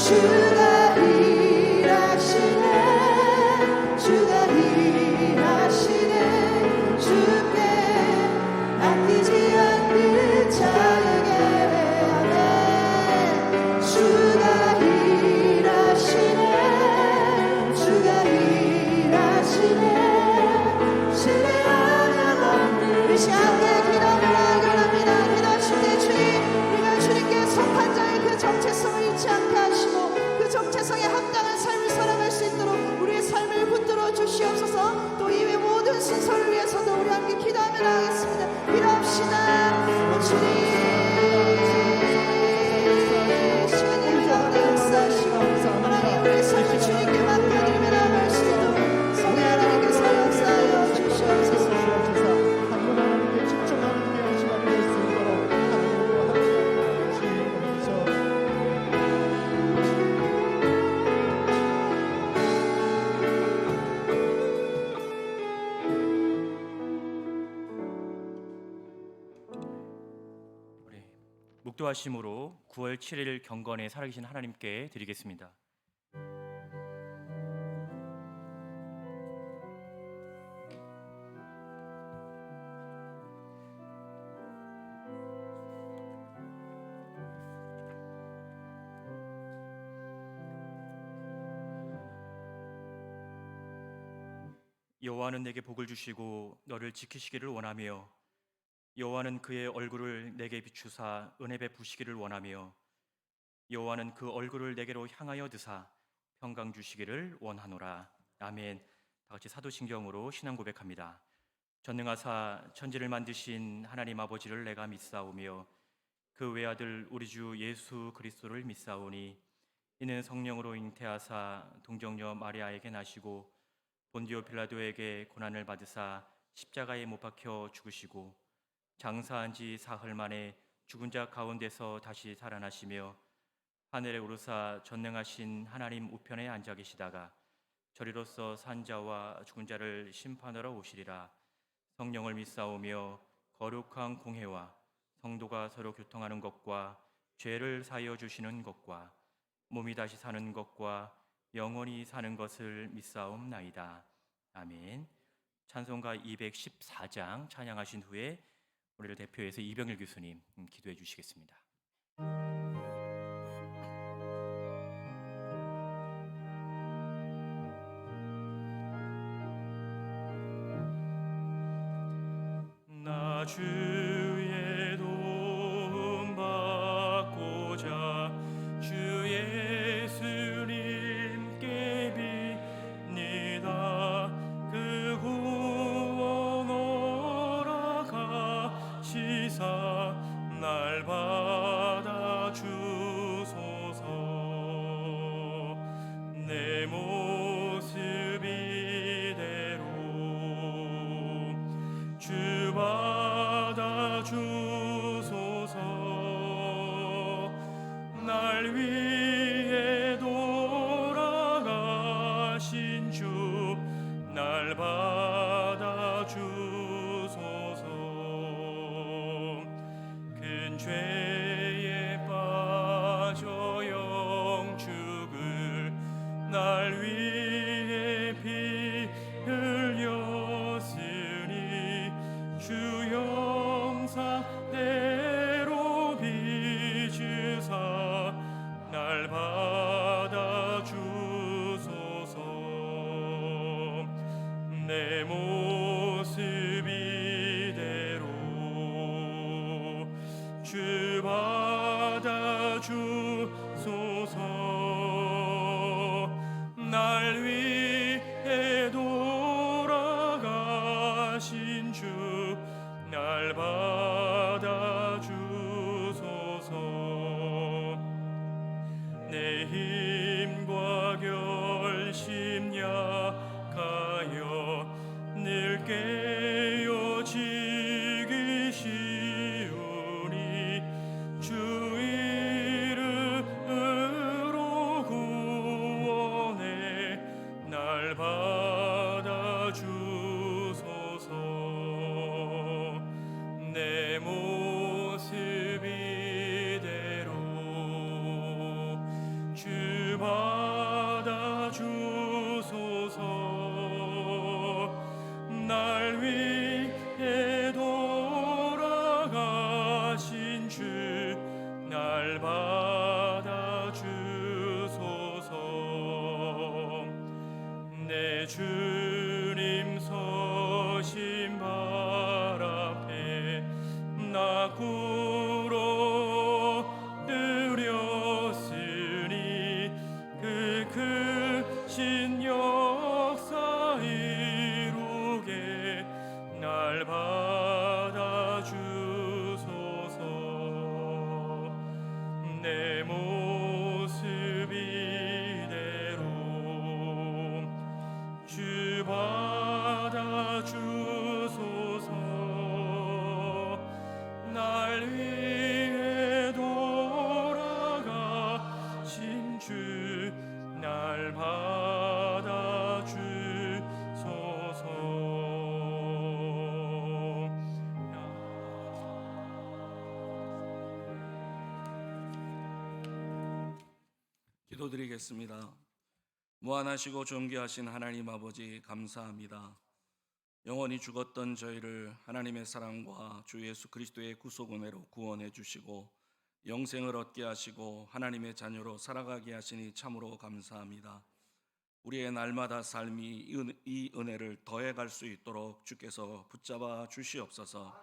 주가 일하시네 주가 일하시네 주께 아끼지 않는 자에게 아멘 주가 일하시네 주가 일하시네 신뢰하는 없는 이 시간에 기도를 하겠습니다. 기도하실 때 주님 우리가 주님께 속한 자의 그 정체성을 잃지 않게 하시고 그 정체성에 합당한 삶을 살아갈 수 있도록 우리의 삶을 붙들어 주시옵소서. 또 이외 모든 순서를 위해서도 우리 함께 기도하며 나가겠습니다. 기도합시다. 주님 시간이 가운데 역사하시고 하나님 우리의 삶을 주님께 맡겨드리며 나아갈 수 있도록 성령 하나님께서 역사하여 주시옵소서. 하나님께 집중하는 게 시간이 될 수 있도록 하나님으로 함께 주시옵소서. 우리 묵도하심으로 9월 7일 경건에 살아계신 하나님께 드리겠습니다. 여호와는 내게 복을 주시고 너를 지키시기를 원하며 여호와는 그의 얼굴을 내게 비추사 은혜 베푸시기를 원하며 여호와는 그 얼굴을 내게로 향하여 드사 평강 주시기를 원하노라. 아멘. 다같이 사도신경으로 신앙 고백합니다. 전능하사 천지를 만드신 하나님 아버지를 내가 믿사오며 그 외아들 우리 주 예수 그리스도를 믿사오니 이는 성령으로 잉태하사 동정녀 마리아에게 나시고 본디오 빌라도에게 고난을 받으사 십자가에 못 박혀 죽으시고 장사한 지 사흘 만에 죽은 자 가운데서 다시 살아나시며 하늘에 오르사 전능하신 하나님 우편에 앉아 계시다가 저리로서 산 자와 죽은 자를 심판하러 오시리라. 성령을 믿사오며 거룩한 공회와 성도가 서로 교통하는 것과 죄를 사하여 주시는 것과 몸이 다시 사는 것과 영원히 사는 것을 믿사옵나이다. 아멘. 찬송가 214장 찬양하신 후에 우리를 대표해서 이병일 교수님 기도해 주시겠습니다. 나 주의 도움 받고자 주 예수님께 빕니다. 그 구원 허락하시사 날 받아 주소서. 내 모습 이대로 주 받아 주소서. 날 위해 돌아가신 주 날 받아 주소서. 큰 죄에 빠져 영축을 날 위해 피 흘렸으니 주 형상대로 빚으사 날 받아 주소서. 내 모습 이대로 주 받아 주소서. 날 위해 돌아가신 주 날 받아 주소서. 내 힘과 결심 약하여 늘 깨어지기 쉬우니 주 이름으로 구원해 날 받아 주소서. 내 모습 이대로 주 날 받아주소서. 내 주님 서신 발 앞에 나 꿇어 드렸으니 그 크신 역사 이루게 날 받아주소서. 내 모습 이대로 주 받아주소서. 날 위해 돌아가신 주 날 받아주소서. 기도드리겠습니다. 무한하시고 존귀하신 하나님 아버지, 감사합니다. 영원히 죽었던 저희를 하나님의 사랑과 주 예수 그리스도의 구속 은혜로 구원해 주시고 영생을 얻게 하시고 하나님의 자녀로 살아가게 하시니 참으로 감사합니다. 우리의 날마다 삶이 이 은혜를 더해갈 수 있도록 주께서 붙잡아 주시옵소서.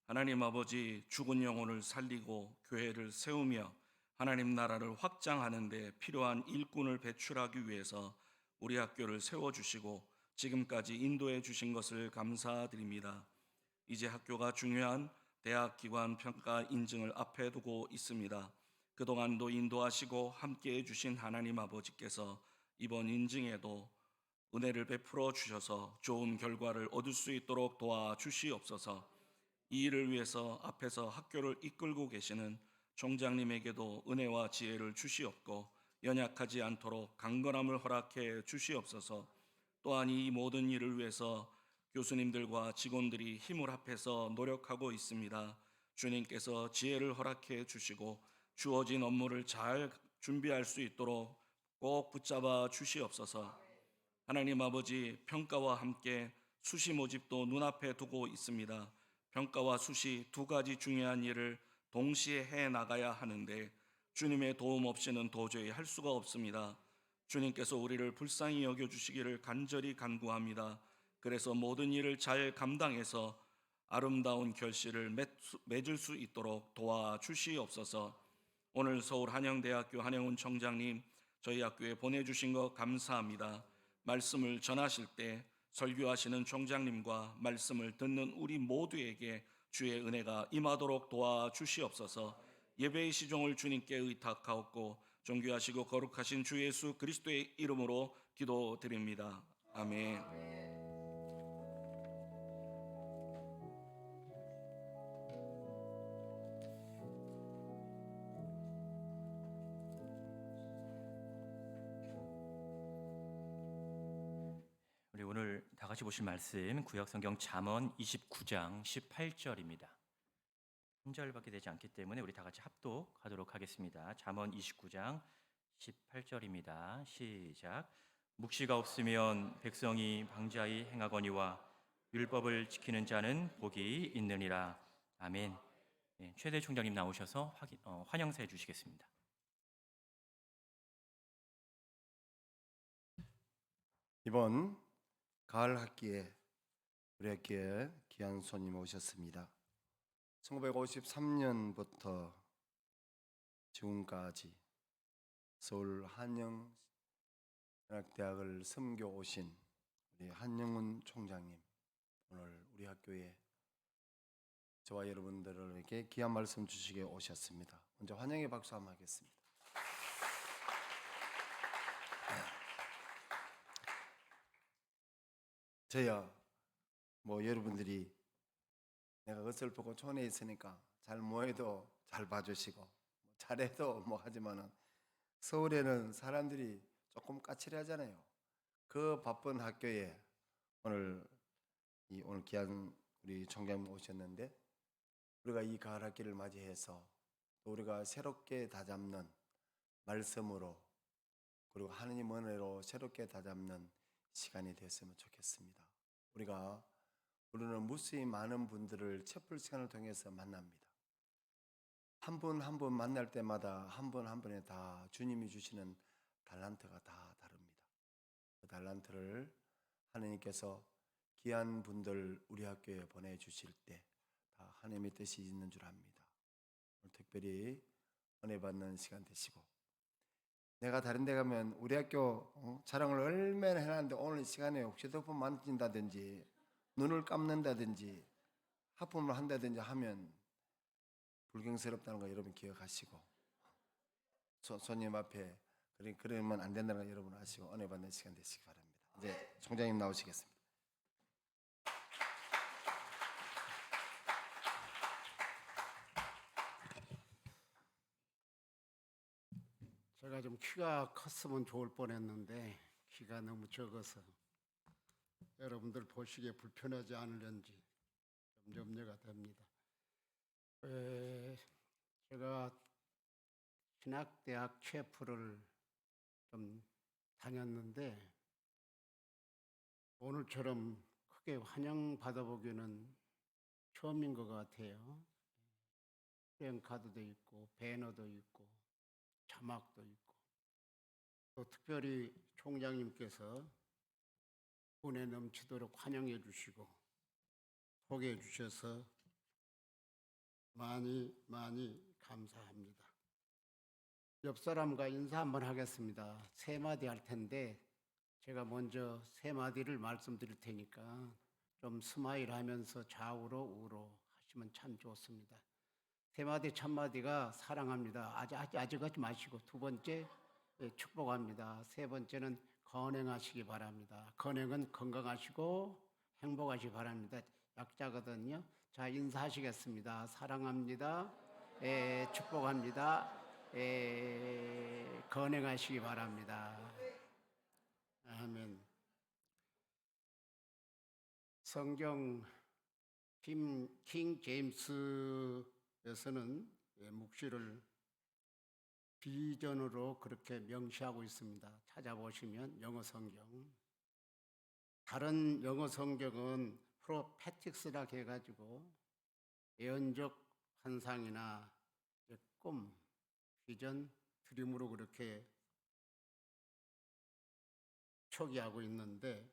하나님 아버지, 죽은 영혼을 살리고 교회를 세우며 하나님 나라를 확장하는 데 필요한 일꾼을 배출하기 위해서 우리 학교를 세워주시고 지금까지 인도해 주신 것을 감사드립니다. 이제 학교가 중요한 대학 기관 평가 인증을 앞에 두고 있습니다. 그동안도 인도하시고 함께해 주신 하나님 아버지께서 이번 인증에도 은혜를 베풀어 주셔서 좋은 결과를 얻을 수 있도록 도와주시옵소서. 이 일을 위해서 앞에서 학교를 이끌고 계시는 총장님에게도 은혜와 지혜를 주시옵고 연약하지 않도록 강건함을 허락해 주시옵소서. 또한 이 모든 일을 위해서 교수님들과 직원들이 힘을 합해서 노력하고 있습니다. 주님께서 지혜를 허락해 주시고 주어진 업무를 잘 준비할 수 있도록 꼭 붙잡아 주시옵소서. 하나님 아버지, 평가와 함께 수시 모집도 눈앞에 두고 있습니다. 평가와 수시 두 가지 중요한 일을 동시에 해 나가야 하는데 주님의 도움 없이는 도저히 할 수가 없습니다. 주님께서 우리를 불쌍히 여겨주시기를 간절히 간구합니다. 그래서 모든 일을 잘 감당해서 아름다운 결실을 맺을 수 있도록 도와주시옵소서. 오늘 서울 한영대학교 한영훈 총장님 저희 학교에 보내주신 것 감사합니다. 말씀을 전하실 때 설교하시는 총장님과 말씀을 듣는 우리 모두에게 주의 은혜가 임하도록 도와주시옵소서. 예배의 시종을 주님께 의탁하옵고 존귀하시고 거룩하신 주 예수 그리스도의 이름으로 기도드립니다. 아멘. 우리 오늘 다 같이 보실 말씀 구약성경 잠언 29장 18절입니다. 한 절밖에 되지 않기 때문에 우리 다 같이 합독하도록 하겠습니다. 잠언 29장 18절입니다. 시작. 묵시가 없으면 백성이 방자히 행하거니와 율법을 지키는 자는 복이 있느니라. 아멘. 네, 최대 총장님 나오셔서 환영사해 주시겠습니다. 이번 가을 학기에 우리 학교에 귀한 손님 오셨습니다. 1953년부터 지금까지 서울 한영대학을 섬겨 오신 우리 한영훈 총장님, 오늘 우리 학교에 저와 여러분들에게 귀한 말씀 주시게 오셨습니다. 먼저 환영의 박수 한번 하겠습니다. 저야 여러분들이 내가 어설프고 촌에 있으니까 잘 뭐해도 잘 봐주시고 잘해도 하지만은 서울에는 사람들이 조금 까칠하잖아요. 그 바쁜 학교에 오늘 귀한 우리 총장님 오셨는데 우리가 이 가을 학기를 맞이해서 또 우리가 새롭게 다잡는 말씀으로 그리고 하느님 은혜로 새롭게 다잡는 시간이 됐으면 좋겠습니다. 우리는 무수히 많은 분들을 채플 시간을 통해서 만납니다. 한 분 한 분 만날 때마다 한 분 한 분에 다 주님이 주시는 달란트가 다 다릅니다. 그 달란트를 하나님께서 귀한 분들 우리 학교에 보내주실 때 다 하나님의 뜻이 있는 줄 압니다. 오늘 특별히 은혜 받는 시간 되시고, 내가 다른 데 가면 우리 학교 자랑을 얼마나 해놨는데 오늘 시간에 혹시 휴대폰 만진다든지 눈을 감는다든지 하품을 한다든지 하면 불경스럽다는 거 여러분 기억하시고, 손님 앞에 그러면 안 된다는 거 여러분 아시고 은혜 받는 시간 되시기 바랍니다. 이제 총장님 나오시겠습니다. 제가 좀 키가 컸으면 좋을 뻔했는데 키가 너무 적어서 여러분들 보시기에 불편하지 않으련지 좀 염려가 됩니다. 제가 신학대학 체프를 좀 다녔는데 오늘처럼 크게 환영받아보기는 처음인 것 같아요. 프랭카드도 있고 배너도 있고 자막도 있고, 또 특별히 총장님께서 은혜 넘치도록 환영해 주시고 소개해 주셔서 많이 감사합니다. 옆 사람과 인사 한번 하겠습니다. 세 마디 할 텐데 제가 먼저 세 마디를 말씀드릴 테니까 좀 스마일 하면서 좌우로 우로 하시면 참 좋습니다. 세 마디 첫 마디가 사랑합니다. 아직 하지 마시고, 두 번째 축복합니다. 세 번째는 건행하시기 바랍니다. 건행은 건강하시고 행복하시기 바랍니다. 약자거든요. 자, 인사하시겠습니다. 사랑합니다. 축복합니다. 건행하시기 바랍니다. 아멘. 성경 킹 제임스에서는 묵시를 비전으로 그렇게 명시하고 있습니다. 찾아보시면 영어 성경, 다른 영어 성경은 프로페틱스라 해가지고 예언적 환상이나 꿈, 비전, 드림으로 그렇게 초기하고 있는데,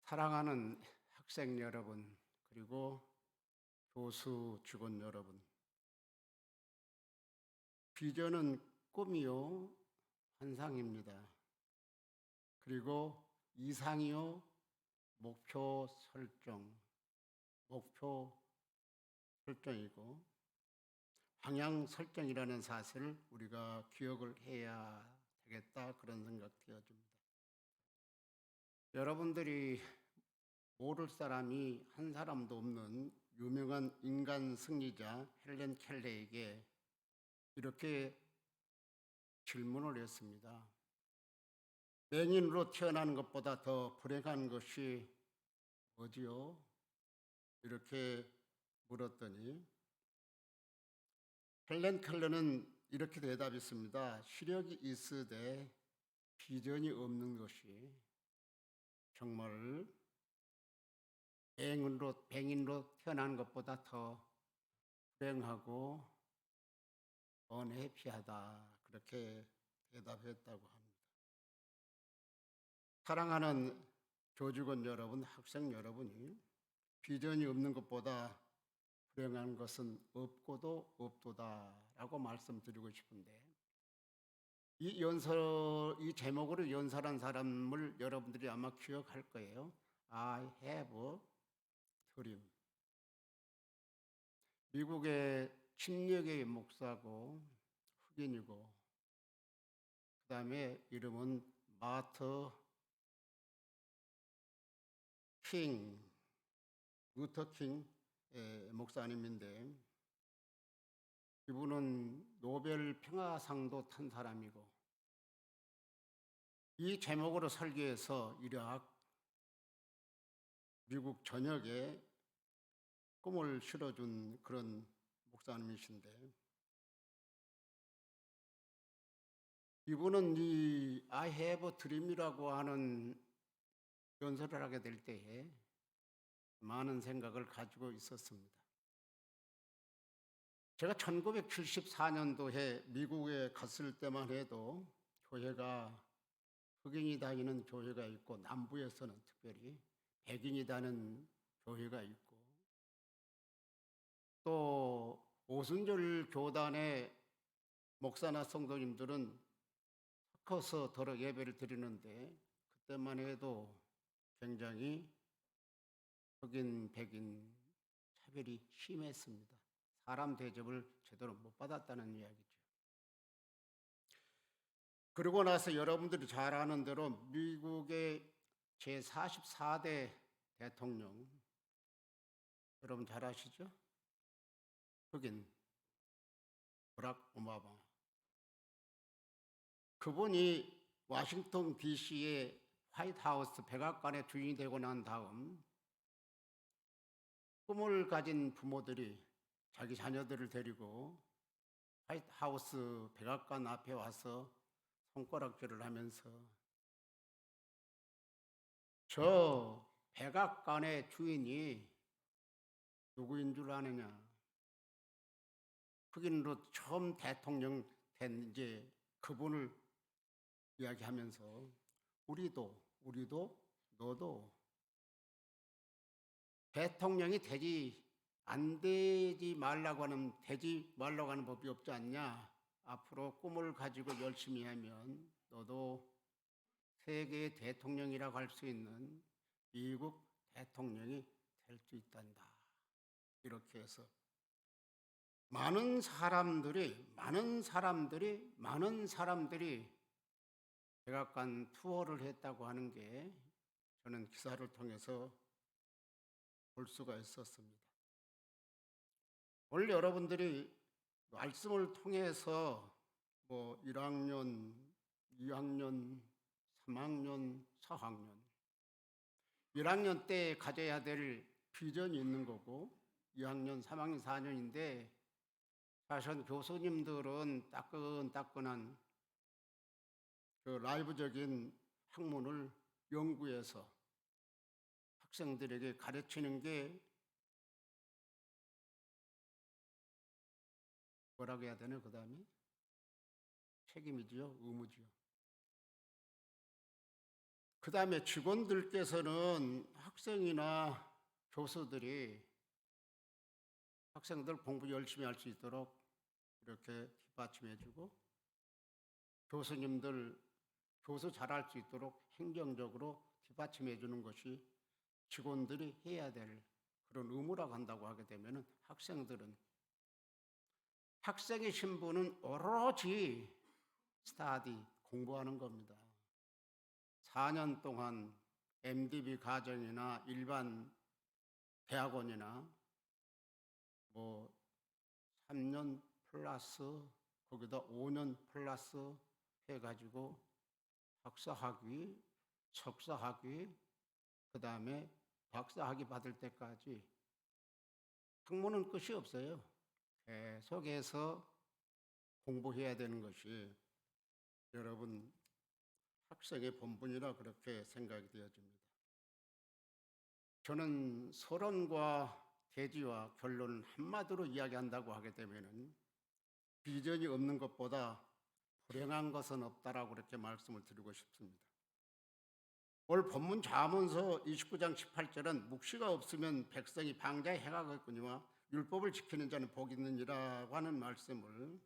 사랑하는 학생 여러분, 그리고 교수 직원 여러분, 비전은 꿈이요 환상입니다. 그리고 이상이요 목표 설정이고 방향 설정이라는 사실을 우리가 기억을 해야 되겠다, 그런 생각 되어집니다. 여러분들이 모를 사람이 한 사람도 없는 유명한 인간 승리자 헬렌 켈러에게 이렇게 질문을 했습니다. 맹인으로 태어나는 것보다 더 불행한 것이 뭐지요? 이렇게 물었더니 헬렌 켈러는 이렇게 대답했습니다. 시력이 있으되 비전이 없는 것이 정말 맹인으로 태어난 것보다 더 불행하고 언해피하다, 그렇게 대답했다고 합니다. 사랑하는 교직원 여러분, 학생 여러분이 비전이 없는 것보다 불행한 것은 없고도 없도다라고 말씀드리고 싶은데, 이 제목으로 연설한 사람을 여러분들이 아마 기억할 거예요. I have a dream. 미국의 침례교회 목사고 흑인이고, 그 다음에 이름은 루터 킹 목사님인데, 이분은 노벨 평화상도 탄 사람이고, 이 제목으로 설교해서 이rak 미국 전역에 꿈을 실어준 그런 목사님이신데, 이분은 이 I have a dream이라고 하는 연설을 하게 될 때에 많은 생각을 가지고 있었습니다. 제가 1974년도에 미국에 갔을 때만 해도 교회가 흑인이 다니는 교회가 있고 남부에서는 특별히 백인이 다니는 교회가 있고 또 오순절 교단의 목사나 성도님들은 섞어서 더러 예배를 드리는데 그때만 해도 굉장히 흑인, 백인 차별이 심했습니다. 사람 대접을 제대로 못 받았다는 이야기죠. 그러고 나서 여러분들이 잘 아는 대로 미국의 제44대 대통령 여러분 잘 아시죠? 흑인 버락 오바마. 그분이 워싱턴 DC의 화이트하우스 백악관의 주인이 되고 난 다음 꿈을 가진 부모들이 자기 자녀들을 데리고 화이트하우스 백악관 앞에 와서 손가락질을 하면서 저 백악관의 주인이 누구인 줄 아느냐? 흑인으로 처음 대통령 된 이제 그분을 이야기하면서 우리도 너도 대통령이 되지 말라고 하는 법이 없지 않냐? 앞으로 꿈을 가지고 열심히 하면 너도 세계의 대통령이라고 할 수 있는 미국 대통령이 될 수 있단다. 이렇게 해서 많은 사람들이 백악관 투어를 했다고 하는 게 저는 기사를 통해서 볼 수가 있었습니다. 오늘 여러분들이 말씀을 통해서 1학년, 2학년, 3학년, 4학년 1학년 때 가져야 될 비전이 있는 거고 2학년, 3학년, 4학년인데 사실 교수님들은 따끈따끈한 그 라이브적인 학문을 연구해서 학생들에게 가르치는 게 뭐라고 해야 되나? 그 다음에 책임이지요, 의무지요. 그 다음에 직원들께서는 학생이나 교수들이 학생들 공부 열심히 할 수 있도록 이렇게 뒷받침해주고 교수님들 교수 잘할 수 있도록 행정적으로 뒷받침해주는 것이 직원들이 해야 될 그런 의무라고 한다고 하게 되면 학생의 신분은 오로지 스타디 공부하는 겁니다. 4년 동안 MDB 과정이나 일반 대학원이나 3년 플러스 거기다 5년 플러스 해가지고 박사학위, 석사학위, 그 다음에 박사학위 받을 때까지 학문은 끝이 없어요. 계속해서 공부해야 되는 것이 여러분 학생의 본분이라 그렇게 생각이 되어집니다. 저는 서론과 대지와 결론을 한마디로 이야기한다고 하게 되면 비전이 없는 것보다 불행한 것은 없다라고 그렇게 말씀을 드리고 싶습니다. 오늘 본문 잠언서 29장 18절은 묵시가 없으면 백성이 방자에 행하겠거니와 율법을 지키는 자는 복이 있느니라고 하는 말씀을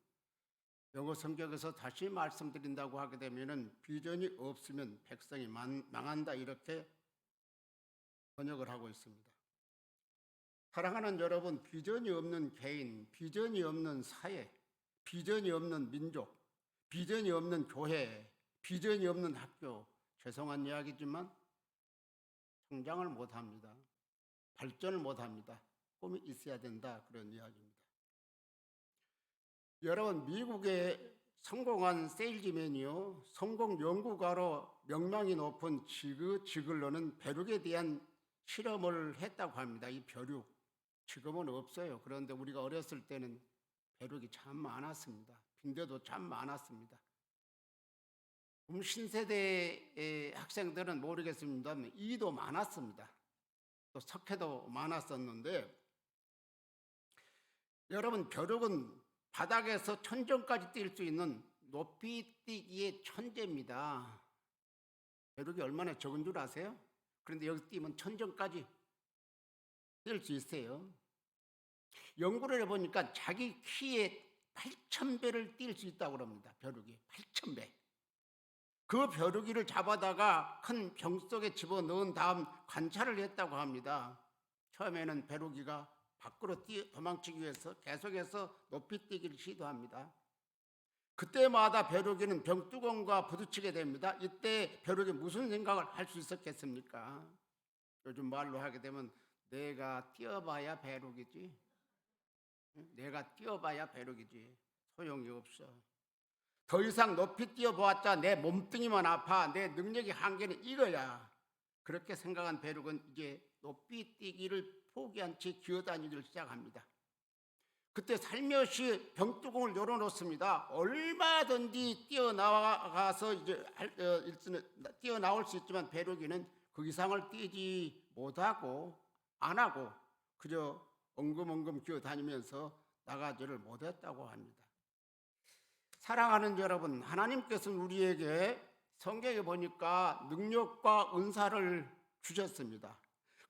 영어 성경에서 다시 말씀드린다고 하게 되면 비전이 없으면 백성이 망한다 이렇게 번역을 하고 있습니다. 사랑하는 여러분, 비전이 없는 개인, 비전이 없는 사회, 비전이 없는 민족, 비전이 없는 교회, 비전이 없는 학교, 죄송한 이야기지만 성장을 못합니다. 발전을 못합니다. 꿈이 있어야 된다 그런 이야기입니다. 여러분, 미국의 성공한 세일즈맨이요, 성공 연구가로 명망이 높은 지글러는 벼룩에 대한 실험을 했다고 합니다. 이 벼룩 지금은 없어요. 그런데 우리가 어렸을 때는 벼룩이 참 많았습니다. 빈대도 참 많았습니다. 신세대의 학생들은 모르겠습니다만 이도 많았습니다. 또 석회도 많았었는데 여러분, 벼룩은 바닥에서 천정까지 뛸 수 있는 높이 뛰기의 천재입니다. 벼룩이 얼마나 적은 줄 아세요? 그런데 여기 뛰면 천정까지 뛸 수 있어요. 연구를 해보니까 자기 키의 8,000배를 뛸 수 있다고 합니다. 벼룩이 8,000배. 그 벼룩이를 잡아다가 큰 병 속에 집어넣은 다음 관찰을 했다고 합니다. 처음에는 벼룩이가 밖으로 도망치기 위해서 계속해서 높이 뛰기를 시도합니다. 그때마다 벼룩이는 병뚜껑과 부딪히게 됩니다. 이때 벼룩이 무슨 생각을 할 수 있었겠습니까? 요즘 말로 하게 되면 내가 뛰어봐야 벼룩이지. 내가 뛰어봐야 벼룩이지. 소용이 없어. 더 이상 높이 뛰어보았자 내 몸뚱이만 아파. 내 능력의 한계는 이거야. 그렇게 생각한 벼룩은 이제 높이 뛰기를 포기한 채 기어다니기를 시작합니다. 그때 살며시 병뚜껑을 열어놓습니다. 얼마든지 뛰어나가서 뛰어나올 수 있지만 벼룩이는 그 이상을 뛰지 못하고 안 하고 그저 엉금엉금 기어다니면서 나가지를 못했다고 합니다. 사랑하는 여러분, 하나님께서는 우리에게 성경에 보니까 능력과 은사를 주셨습니다.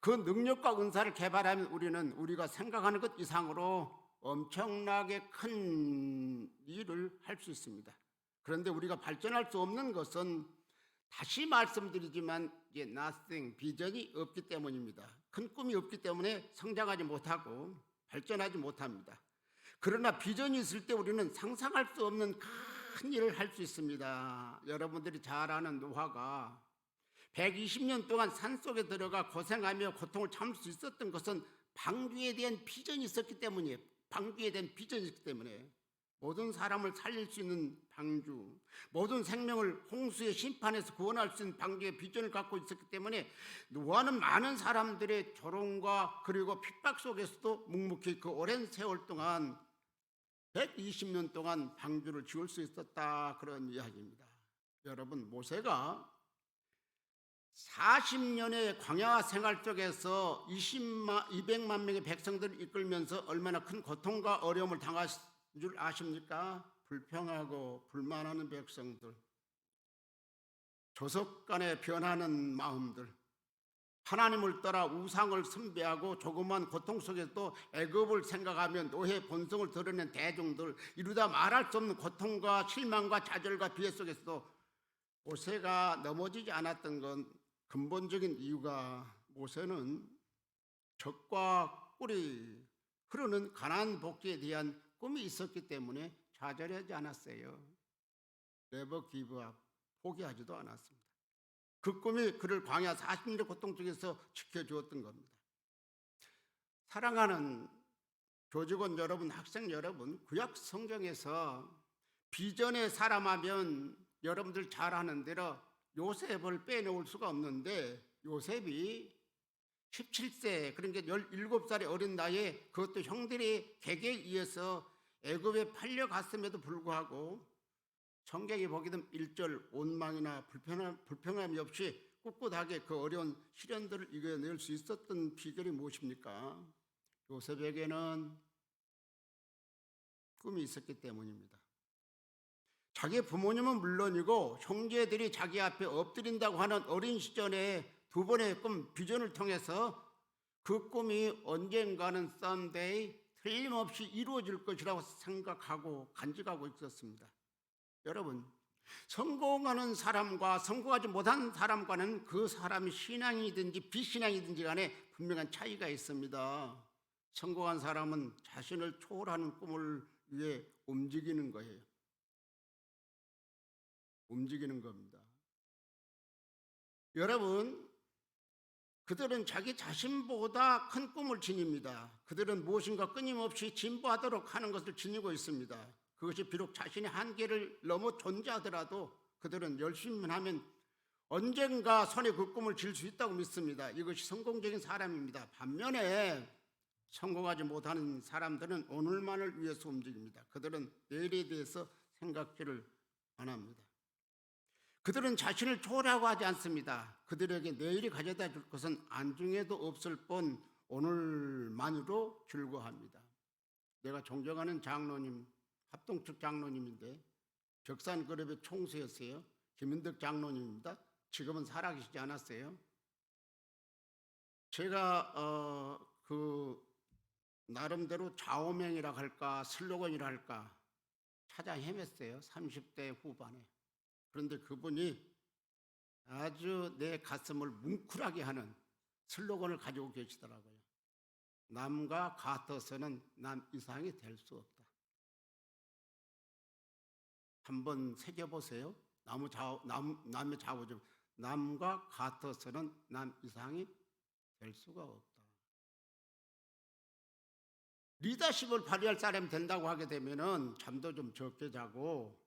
그 능력과 은사를 개발하면 우리는 우리가 생각하는 것 이상으로 엄청나게 큰 일을 할 수 있습니다. 그런데 우리가 발전할 수 없는 것은 다시 말씀드리지만 이제 nothing, 비전이 없기 때문입니다. 큰 꿈이 없기 때문에 성장하지 못하고 발전하지 못합니다. 그러나 비전이 있을 때 우리는 상상할 수 없는 큰 일을 할 수 있습니다. 여러분들이 잘 아는 노아가 120년 동안 산속에 들어가 고생하며 고통을 참을 수 있었던 것은 방주에 대한 비전이 있었기 때문이에요. 방주에 대한 비전이 있기 때문에 모든 사람을 살릴 수 있는 방주, 모든 생명을 홍수의 심판에서 구원할 수 있는 방주의 비전을 갖고 있었기 때문에 노아는 많은 사람들의 조롱과 그리고 핍박 속에서도 묵묵히 그 오랜 세월 동안 120년 동안 방주를 지을 수 있었다, 그런 이야기입니다. 여러분, 모세가 40년의 광야 생활 속에서 200만 명의 백성들을 이끌면서 얼마나 큰 고통과 어려움을 당하신 줄 아십니까? 불평하고 불만하는 백성들, 조석 간에 변하는 마음들, 하나님을 떠나 우상을 숭배하고 조그만 고통 속에서도 애굽을 생각하며 노예 본성을 드러낸 대중들, 이루다 말할 수 없는 고통과 실망과 좌절과 비애 속에서도 모세가 넘어지지 않았던 건 근본적인 이유가 모세는 적과 꿀이 흐르는 가나안 복지에 대한 꿈이 있었기 때문에 좌절하지 않았어요. Never give up, 포기하지도 않았습니다. 그 꿈이 그를 광야 40년의 고통 속에서 지켜주었던 겁니다. 사랑하는 교직원 여러분, 학생 여러분, 구약 성경에서 비전의 사람 하면 여러분들 잘 아는 대로 요셉을 빼놓을 수가 없는데, 요셉이 17세, 그러니까 17살의 어린 나이에 그것도 형들의 계계에 의해서 애굽에 팔려갔음에도 불구하고 성경에 보게 되면 1절 원망이나 불평함이 없이 꿋꿋하게 그 어려운 시련들을 이겨낼 수 있었던 비결이 무엇입니까? 요셉에게는 꿈이 있었기 때문입니다. 자기 부모님은 물론이고 형제들이 자기 앞에 엎드린다고 하는 어린 시절에 두 번의 꿈, 비전을 통해서 그 꿈이 언젠가는 someday 틀림없이 이루어질 것이라고 생각하고 간직하고 있었습니다. 여러분, 성공하는 사람과 성공하지 못한 사람과는 그 사람이 신앙이든지 비신앙이든지 간에 분명한 차이가 있습니다. 성공한 사람은 자신을 초월하는 꿈을 위해 움직이는 거예요. 움직이는 겁니다. 여러분, 그들은 자기 자신보다 큰 꿈을 지닙니다. 그들은 무엇인가 끊임없이 진보하도록 하는 것을 지니고 있습니다. 그것이 비록 자신의 한계를 넘어 존재하더라도 그들은 열심히 하면 언젠가 손에 그 꿈을 쥘 수 있다고 믿습니다. 이것이 성공적인 사람입니다. 반면에 성공하지 못하는 사람들은 오늘만을 위해서 움직입니다. 그들은 내일에 대해서 생각지를 안 합니다. 그들은 자신을 초월하고 하지 않습니다. 그들에게 내일이 가져다 줄 것은 안중에도 없을 뿐 오늘만으로 즐거워합니다. 내가 존경하는 장로님, 합동측 장로님인데 격산그룹의 총수였어요. 김윤덕 장로님입니다. 지금은 살아계시지 않았어요. 제가 그 나름대로 좌우명이라 할까 슬로건이라 할까 찾아 헤맸어요. 30대 후반에. 그런데 그분이 아주 내 가슴을 뭉클하게 하는 슬로건을 가지고 계시더라고요. 남과 같아서는 남 이상이 될 수 없다. 한번 새겨보세요. 남의 좌우점. 남과 같아서는 남 이상이 될 수가 없다. 리더십을 발휘할 사람이 된다고 하게 되면은 잠도 좀 적게 자고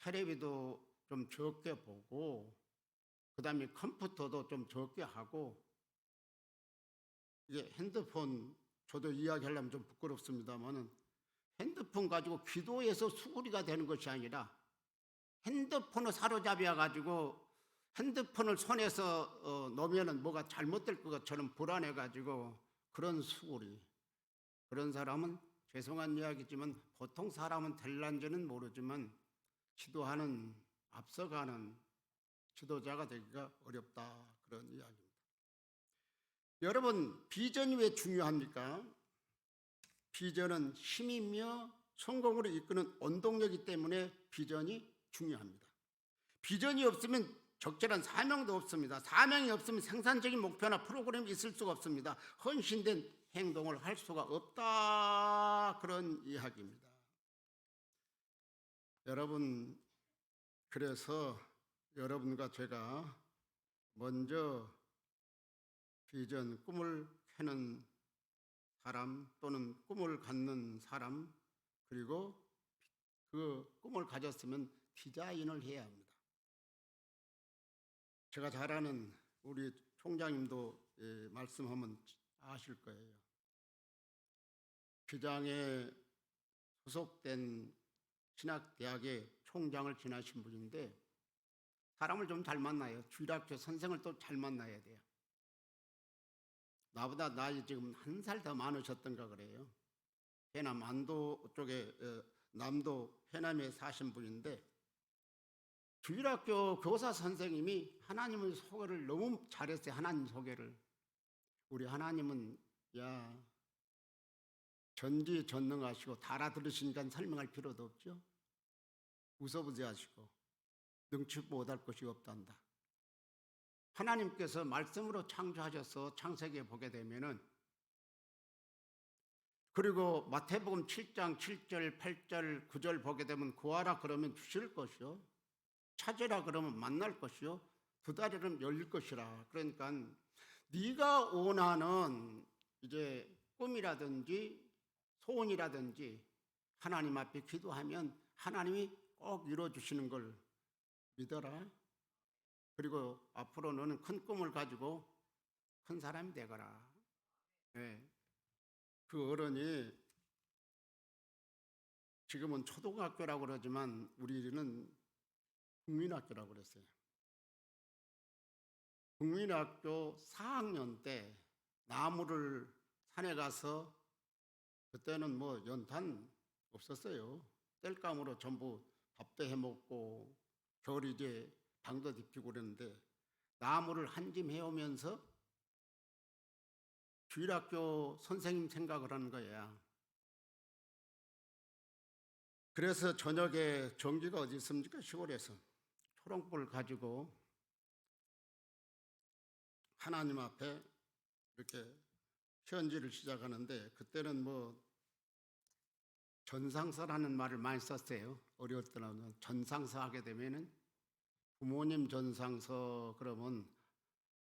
텔레비도 좀 적게 보고 그다음에 컴퓨터도 좀 적게 하고 이게 핸드폰 저도 이야기하려면 좀 부끄럽습니다만은 핸드폰 가지고 기도해서 수구리가 되는 것이 아니라 핸드폰을 사로잡아 가지고 핸드폰을 손에서 놓으면은 뭐가 잘못될 것처럼 불안해 가지고 그런 수구리 그런 사람은 죄송한 이야기지만 보통 사람은 될란지는 모르지만 기도하는 앞서가는 지도자가 되기가 어렵다 그런 이야기입니다. 여러분 비전이 왜 중요합니까? 비전은 힘이며 성공으로 이끄는 원동력이기 때문에 비전이 중요합니다. 비전이 없으면 적절한 사명도 없습니다. 사명이 없으면 생산적인 목표나 프로그램이 있을 수가 없습니다. 헌신된 행동을 할 수가 없다 그런 이야기입니다. 여러분 그래서 여러분과 제가 먼저 비전 꿈을 캐는 사람 또는 꿈을 갖는 사람 그리고 그 꿈을 가졌으면 디자인을 해야 합니다. 제가 잘 아는 우리 총장님도 말씀하면 아실 거예요. 기장에 소속된 신학대학의 총장을 지나신 분인데 사람을 좀 잘 만나요. 주일학교 선생을 또 잘 만나야 돼요. 나보다 나이 지금 1살 더 많으셨던가 그래요. 해남 안도 쪽에 남도 해남에 사신 분인데 주일학교 교사 선생님이 하나님의 소개를 너무 잘했어요. 하나님 소개를. 우리 하나님은 야 전지전능하시고 다 알아들으시니까 설명할 필요도 없죠. 무서부지하시고 능치 못할 것이 없단다. 하나님께서 말씀으로 창조하셔서 창세기에 보게 되면은 그리고 마태복음 7장 7절 8절 9절 보게 되면 구하라 그러면 주실 것이요 찾으라 그러면 만날 것이요 두드리면 열릴 것이라. 그러니까 네가 원하는 이제 꿈이라든지 소원이라든지 하나님 앞에 기도하면 하나님이 꼭 이루어 주시는 걸 믿어라. 그리고 앞으로 너는 큰 꿈을 가지고 큰 사람이 되거라. 네. 그 어른이 지금은 초등학교라고 그러지만 우리는 국민학교라고 그랬어요. 국민학교 4학년 때 나무를 산에 가서 그때는 뭐 연탄 없었어요. 땔감으로 전부 밥도 해먹고 겨울 이제 방도 딥히고 그랬는데 나무를 한 짐 해오면서 주일학교 선생님 생각을 하는 거야. 그래서 저녁에 전기가 어디 있습니까? 시골에서 초롱불 가지고 하나님 앞에 이렇게 편지를 시작하는데 그때는 뭐 전상서라는 말을 많이 썼어요. 어려울 때는 전상서 하게 되면은 부모님 전상서 그러면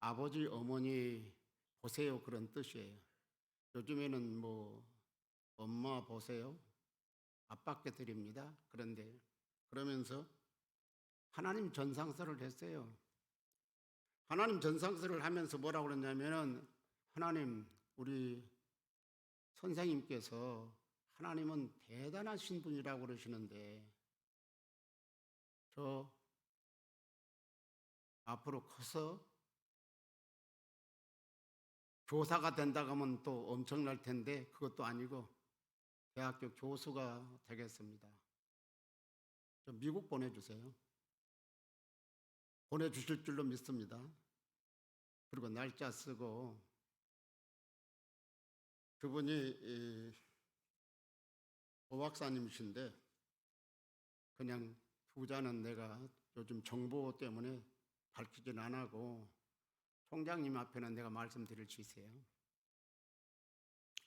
아버지 어머니 보세요 그런 뜻이에요. 요즘에는 뭐 엄마 보세요 아빠께 드립니다. 그런데 그러면서 하나님 전상서를 했어요. 하나님 전상서를 하면서 뭐라고 그랬냐면은 하나님 우리 선생님께서 하나님은 대단하신 분이라고 그러시는데 저 앞으로 커서 교사가 된다고 하면 또 엄청날 텐데 그것도 아니고 대학교 교수가 되겠습니다. 좀 미국 보내주세요. 보내주실 줄로 믿습니다. 그리고 날짜 쓰고 그분이 오 박사님이신데 그냥 후자는 내가 요즘 정보 때문에 밝히진 안 하고 총장님 앞에는 내가 말씀드릴 수 있어요.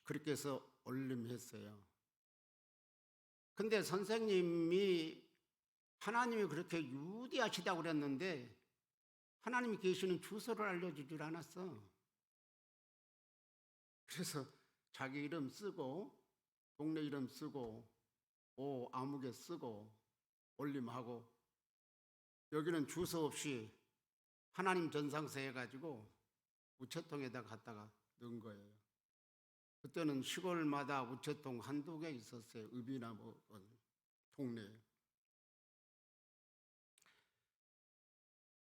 그렇게 해서 올림했어요. 근데 선생님이 하나님이 그렇게 유대하시다고 그랬는데 하나님이 계시는 주소를 알려주질 않았어. 그래서 자기 이름 쓰고 동네 이름 쓰고 오 아무개 쓰고 올림하고 여기는 주소 없이 하나님 전상서 해가지고 우체통에다 갖다가 넣은 거예요. 그때는 시골마다 우체통 한두 개 있었어요. 읍이나 뭐 동네에.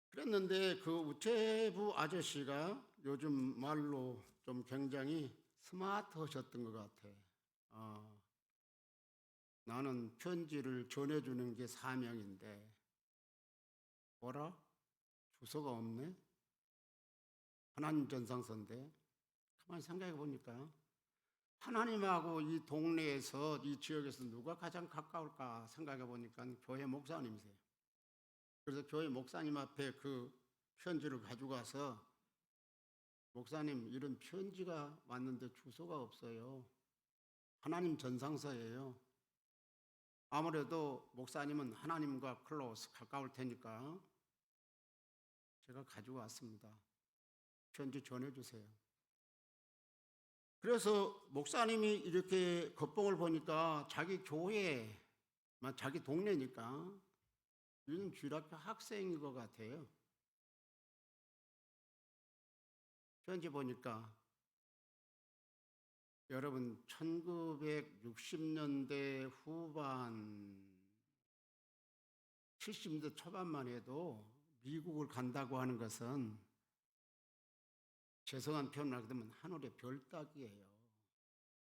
그랬는데 그 우체부 아저씨가 요즘 말로 좀 굉장히 스마트하셨던 것 같아. 나는 편지를 전해주는 게 사명인데 뭐라? 주소가 없네? 하나님 전상서인데 가만히 생각해 보니까 하나님하고 이 동네에서 이 지역에서 누가 가장 가까울까 생각해 보니까 교회 목사님이세요. 그래서 교회 목사님 앞에 그 편지를 가지고 가서 목사님 이런 편지가 왔는데 주소가 없어요. 하나님 전상서예요. 아무래도 목사님은 하나님과 클로스 가까울 테니까 제가 가지고 왔습니다. 편지 전해주세요. 그래서 목사님이 이렇게 겉봉을 보니까 자기 교회, 자기 동네니까 이는 주일학교 학생인 것 같아요. 편지 보니까 여러분 1960년대 후반 70년대 초반만 해도 미국을 간다고 하는 것은 죄송한 표현을 하게 되면 하늘의 별 따기예요.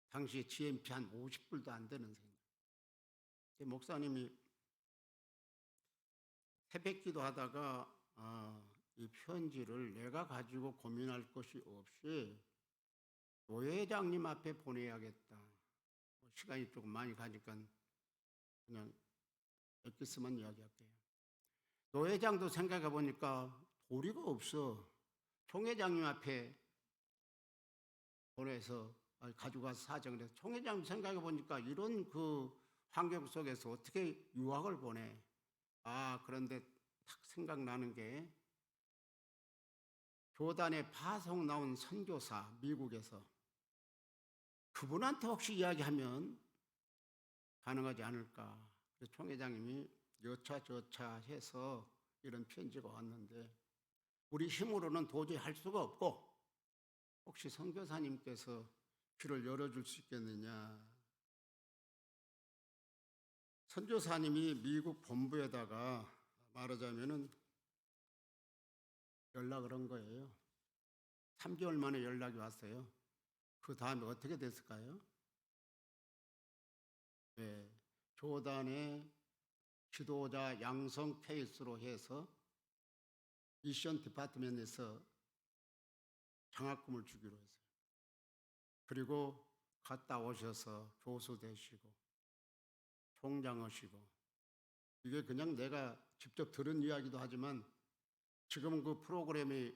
당시에 GMP 한 50불도 안 되는 생각. 목사님이 새벽기도 하다가 이 편지를 내가 가지고 고민할 것이 없이 노회장님 앞에 보내야겠다. 시간이 조금 많이 가니까 그냥 엑기스만 이야기할게요. 노회장도 생각해 보니까 도리가 없어. 총회장님 앞에 보내서 가지고 가서 사정을 해서 총회장님 생각해 보니까 이런 그 환경 속에서 어떻게 유학을 보내. 그런데 딱 생각나는 게 교단에 파송 나온 선교사 미국에서 그분한테 혹시 이야기하면 가능하지 않을까. 그래서 총회장님이 여차저차 해서 이런 편지가 왔는데 우리 힘으로는 도저히 할 수가 없고 혹시 선교사님께서 귀를 열어줄 수 있겠느냐. 선교사님이 미국 본부에다가 말하자면은 연락을 한 거예요. 3개월 만에 연락이 왔어요. 그 다음에 어떻게 됐을까요? 네, 교단의 지도자 양성 케이스로 해서 미션 디파트먼트에서 장학금을 주기로 했어요. 그리고 갔다 오셔서 교수 되시고 총장 하시고 이게 그냥 내가 직접 들은 이야기도 하지만 지금은 그 프로그램이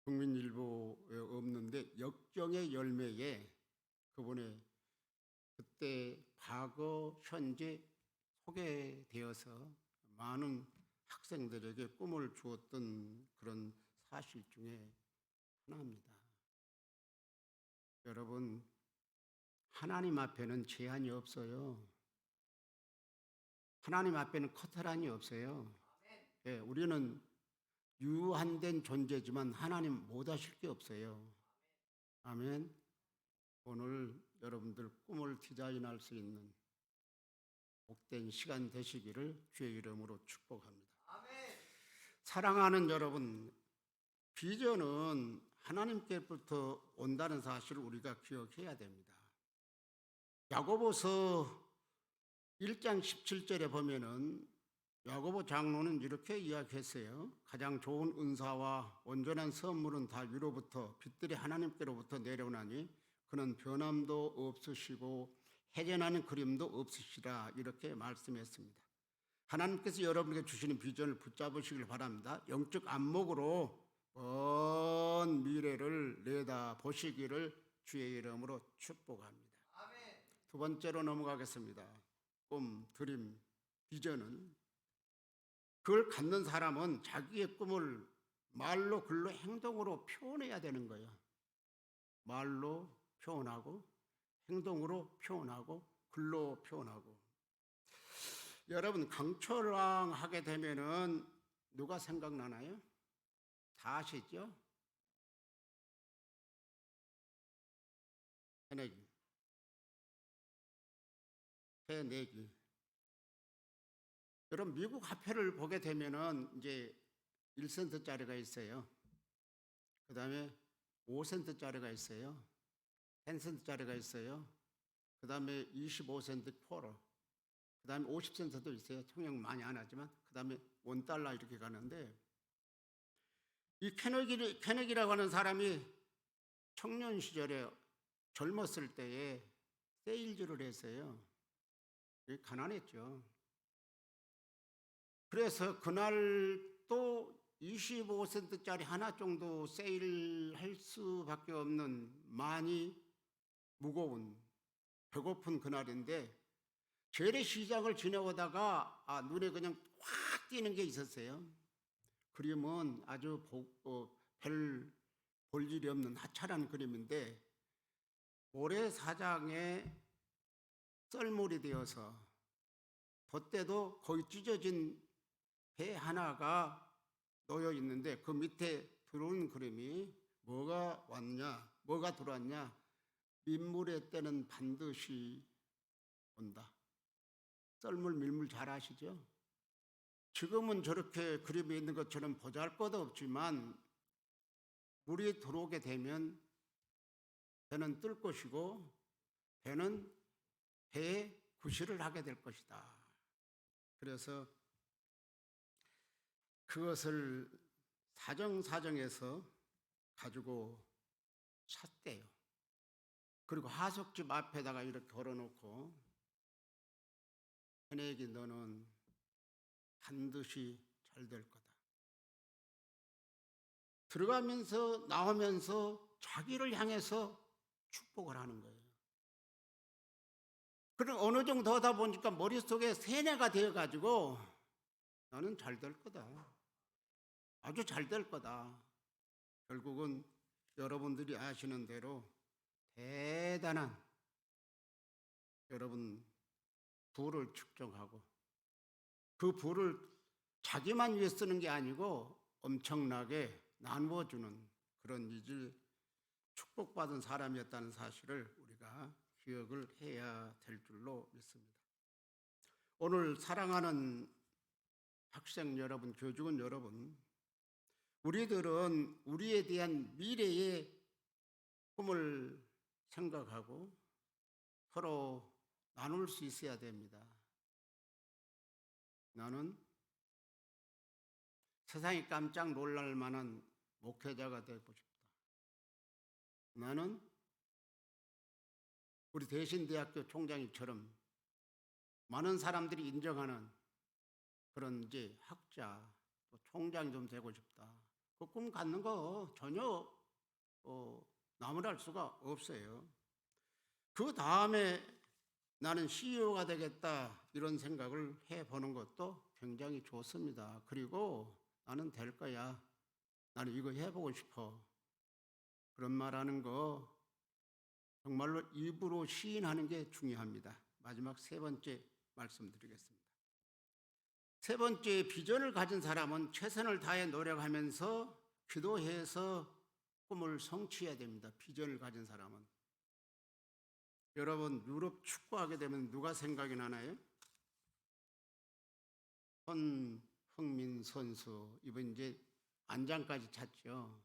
국민일보에 없는데 역경의 열매에 그분의 그때 과거 현재 소개되어서 많은 학생들에게 꿈을 주었던 그런 사실 중에 하나입니다. 여러분, 하나님 앞에는 제한이 없어요. 하나님 앞에는 커트라인이 없어요. 네, 우리는 유한된 존재지만 하나님 못하실 게 없어요. 아멘. 오늘 여러분들 꿈을 디자인할 수 있는 복된 시간 되시기를 주의 이름으로 축복합니다. 사랑하는 여러분, 비전은 하나님께부터 온다는 사실을 우리가 기억해야 됩니다. 야고보서 1장 17절에 보면은 야고보 장로는 이렇게 이야기했어요. 가장 좋은 은사와 온전한 선물은 다 위로부터 빛들이 하나님께로부터 내려오나니 그는 변함도 없으시고 해전하는 그림도 없으시라 이렇게 말씀했습니다. 하나님께서 여러분에게 주시는 비전을 붙잡으시길 바랍니다. 영적 안목으로 먼 미래를 내다보시기를 주의 이름으로 축복합니다. 두 번째로 넘어가겠습니다. 꿈, 드림, 비전은 그걸 갖는 사람은 자기의 꿈을 말로, 글로, 행동으로 표현해야 되는 거예요. 말로 표현하고, 행동으로 표현하고, 글로 표현하고. 여러분, 강철왕 하게 되면은 누가 생각나나요? 다 아시죠? 해내기. 해내기. 여러분, 미국 화폐를 보게 되면은 이제 1센트짜리가 있어요. 그 다음에 5센트짜리가 있어요. 10센트짜리가 있어요. 그 다음에 25센트 쿼러. 그 다음에 50센트도 있어요. 통영 많이 안 하지만. 그 다음에 $1 이렇게 가는데, 이 케네기라고 하는 사람이 청년 시절에 젊었을 때에 세일즈를 했어요. 가난했죠. 그래서 그날 또 25센트짜리 하나 정도 세일할 수밖에 없는 많이 무거운 배고픈 그날인데 재래시장을 지나오다가 눈에 그냥 확 띄는 게 있었어요. 그림은 아주 별 볼 일이 없는 하찮은 그림인데 모래사장에 썰물이 되어서 돛대도 거의 찢어진 배 하나가 놓여 있는데 그 밑에 들어온 그림이 뭐가 왔냐, 뭐가 들어왔냐, 민물의 때는 반드시 온다. 썰물 밀물 잘 아시죠? 지금은 저렇게 그림이 있는 것처럼 보잘것없지만 물이 들어오게 되면 배는 뜰 것이고 배는 배에 구실을 하게 될 것이다. 그래서 그것을 사정사정해서 가지고 샀대요. 그리고 하숙집 앞에다가 이렇게 걸어놓고 해내기 너는 반드시 잘 될 거다. 들어가면서 나오면서 자기를 향해서 축복을 하는 거예요. 그럼 어느 정도 하다 보니까 머릿속에 세뇌가 되어가지고 나는 잘 될 거다. 아주 잘 될 거다. 결국은 여러분들이 아시는 대로 대단한 여러분 부를 측정하고 그 부를 자기만 위해 쓰는 게 아니고 엄청나게 나누어주는 그런 이질 축복받은 사람이었다는 사실을 우리가 기억을 해야 될 줄로 믿습니다. 오늘 사랑하는 학생 여러분, 교직원 여러분, 우리들은 우리에 대한 미래의 꿈을 생각하고 서로 나눌 수 있어야 됩니다. 나는 세상이 깜짝 놀랄 만한 목회자가 되고 싶다. 나는 우리 대신대학교 총장님처럼 많은 사람들이 인정하는 그런 이제 학자, 또 총장이 좀 되고 싶다. 그 꿈 갖는 거 전혀 나무랄 수가 없어요. 그 다음에 나는 CEO가 되겠다 이런 생각을 해보는 것도 굉장히 좋습니다. 그리고 나는 될 거야. 나는 이거 해보고 싶어. 그런 말하는 거 정말로 입으로 시인하는 게 중요합니다. 마지막 세 번째 말씀드리겠습니다. 세 번째, 비전을 가진 사람은 최선을 다해 노력하면서 기도해서 꿈을 성취해야 됩니다. 비전을 가진 사람은. 여러분, 유럽 축구하게 되면 누가 생각이 나나요? 손흥민 선수, 이번 이제 안장까지 찼죠.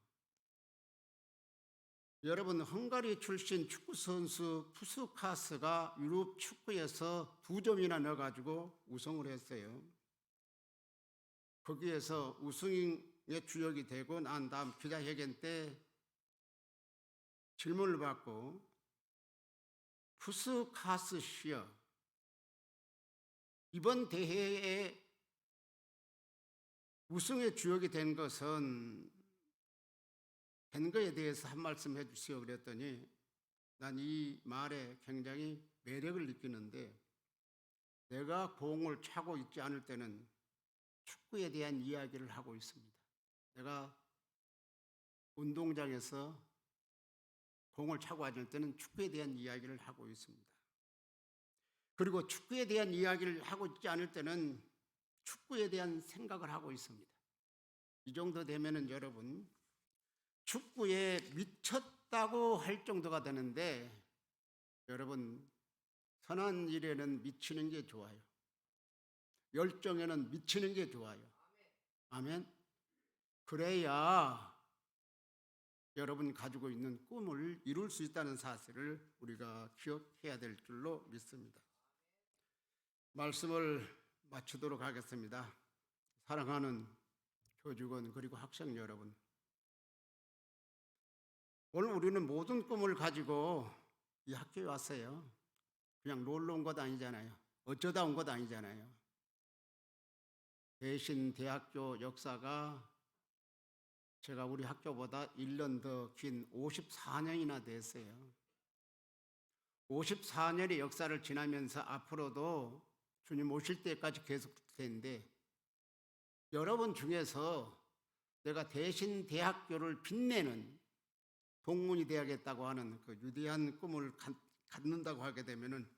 여러분, 헝가리 출신 축구 선수 푸스카스가 유럽 축구에서 2점이나 넣어가지고 우승을 했어요. 거기에서 우승의 주역이 되고 난 다음 기자회견 때 질문을 받고 푸스카스 씨여, 이번 대회에 우승의 주역이 된 것은 된 거에 대해서 한 말씀 해주세요 그랬더니 난 이 말에 굉장히 매력을 느끼는데, 내가 공을 차고 있지 않을 때는 축구에 대한 이야기를 하고 있습니다. 내가 운동장에서 공을 차고 앉을 때는 축구에 대한 이야기를 하고 있습니다. 그리고 축구에 대한 이야기를 하고 있지 않을 때는 축구에 대한 생각을 하고 있습니다. 이 정도 되면은 여러분, 축구에 미쳤다고 할 정도가 되는데, 여러분, 선한 일에는 미치는 게 좋아요. 열정에는 미치는 게 좋아요. 아멘. 그래야 여러분 가지고 있는 꿈을 이룰 수 있다는 사실을 우리가 기억해야 될 줄로 믿습니다. 말씀을 마치도록 하겠습니다. 사랑하는 교직원 그리고 학생 여러분, 오늘 우리는 모든 꿈을 가지고 이 학교에 왔어요. 그냥 놀러 온 것 아니잖아요. 어쩌다 온 것 아니잖아요. 대신 대학교 역사가 제가 우리 학교보다 1년 더 긴 54년이나 됐어요. 54년의 역사를 지나면서 앞으로도 주님 오실 때까지 계속 될 텐데, 여러분 중에서 내가 대신 대학교를 빛내는 동문이 되야겠다고 하는 그 위대한 꿈을 갖는다고 하게 되면은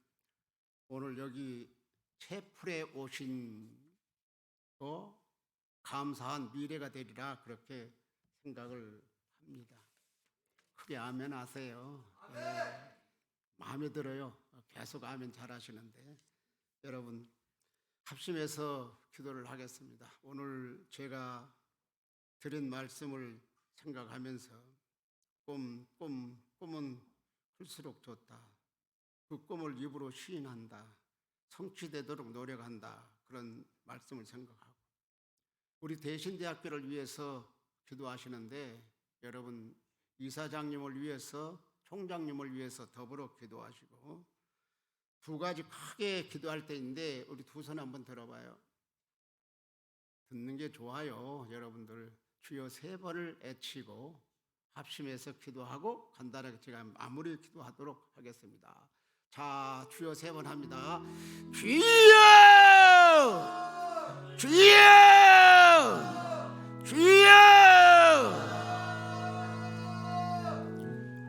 오늘 여기 채플에 오신 거 감사한 미래가 되리라, 그렇게 생각을 합니다. 크게 아멘 하세요. 네, 마음에 들어요. 계속 아멘 잘하시는데, 여러분 합심해서 기도를 하겠습니다. 오늘 제가 드린 말씀을 생각하면서 꿈은 클수록 좋다. 그 꿈을 입으로 시인한다. 성취되도록 노력한다. 그런 말씀을 생각하고, 우리 대신대학교를 위해서 기도하시는데, 여러분 이사장님을 위해서, 총장님을 위해서 더불어 기도하시고, 두 가지 크게 기도할 때인데 우리 두 손 한번 들어봐요. 듣는 게 좋아요. 여러분들 주여 3번을 애치고 합심해서 기도하고 간단하게 제가 마무리 기도하도록 하겠습니다. 자, 주여 3번 합니다. 주여! 주여! 주여!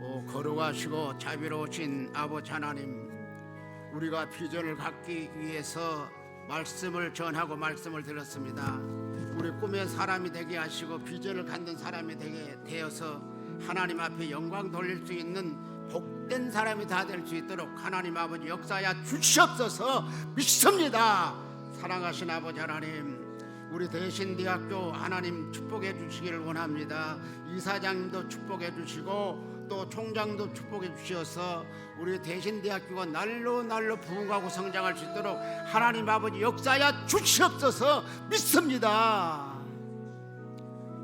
오, 거룩하시고 자비로우신 아버지 하나님, 우리가 비전을 갖기 위해서 말씀을 전하고 말씀을 들었습니다. 우리 꿈의 사람이 되게 하시고 비전을 갖는 사람이 되게 되어서 하나님 앞에 영광 돌릴 수 있는 복된 사람이 다 될 수 있도록 하나님 아버지 역사하여 주시옵소서 믿습니다. 사랑하신 아버지 하나님, 우리 대신대학교 하나님 축복해 주시기를 원합니다. 이사장님도 축복해 주시고 또 총장도 축복해 주셔서 우리 대신대학교가 날로 부흥하고 성장할 수 있도록 하나님 아버지 역사하여 주시옵소서 믿습니다.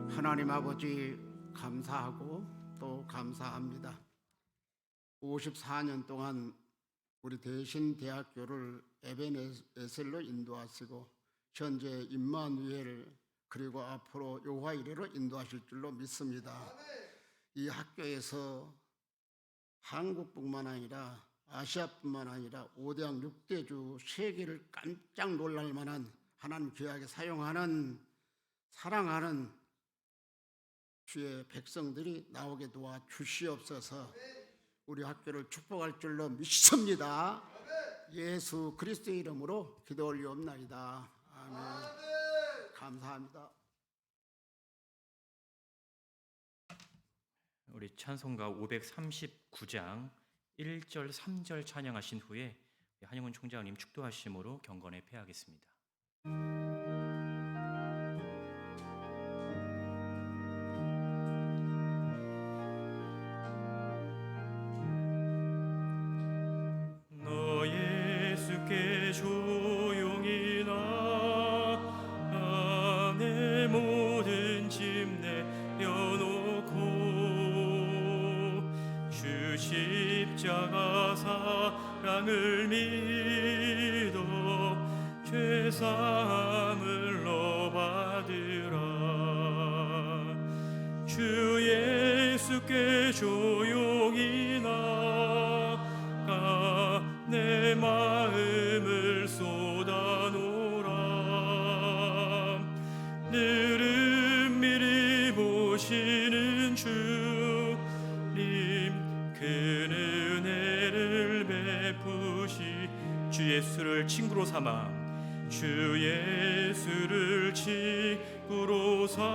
하나님 아버지 감사하고 또 감사합니다. 54년 동안 우리 대신대학교를 에베네셀로 인도하시고 현재 임마누엘 그리고 앞으로 여호와 이레로 인도하실 줄로 믿습니다. 이 학교에서 한국뿐만 아니라 아시아뿐만 아니라 5대양 6대주 세계를 깜짝 놀랄 만한 하나님 귀하게 사용하는 사랑하는 주의 백성들이 나오게 도와 주시옵소서. 우리 학교를 축복할 줄로 믿습니다. 예수 그리스도의 이름으로 기도 올리옵나이다. 아멘. 감사합니다. 우리 찬송가 539장 1절 3절 찬양하신 후에 한영훈 총장님 축도하심으로 경건에 패하겠습니다. 사랑을 믿어 죄사함을 너 받으라. 주 예수께 조용히 나가 내 마음을 쏟아놓으라. 늘은 미리 보시는 주님 큰 은혜를 베푸시. 주 예수를 친구로 삼아 주 예수를 친구로 삼아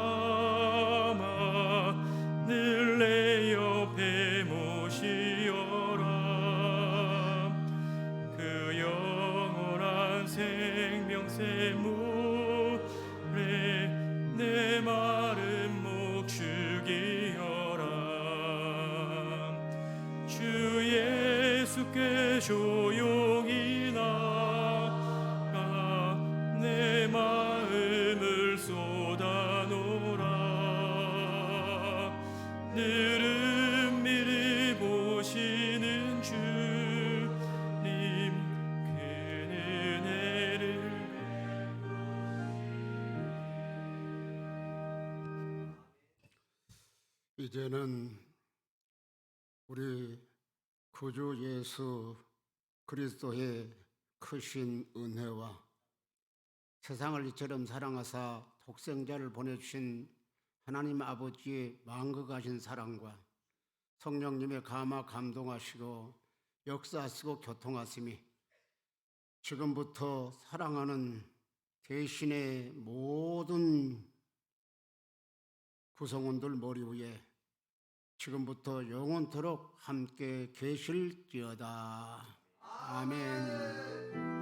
늘 내 옆에 모시어라. 그 영원한 생명샘 물에 내 마른 목 죽이어라. 주 예수께 조용히 나가 내 마음을 쏟아놓으라. 늘은 미리 보시는 주님 큰 은혜를 이제는 우리 구주 예수 그리스도의 크신 은혜와 세상을 이처럼 사랑하사 독생자를 보내주신 하나님 아버지의 만극하신 사랑과 성령님의 감화 감동하시고 역사하시고 교통하심이 지금부터 사랑하는 대신의 모든 구성원들 머리 위에 지금부터 영원토록 함께 계실지어다. 아멘.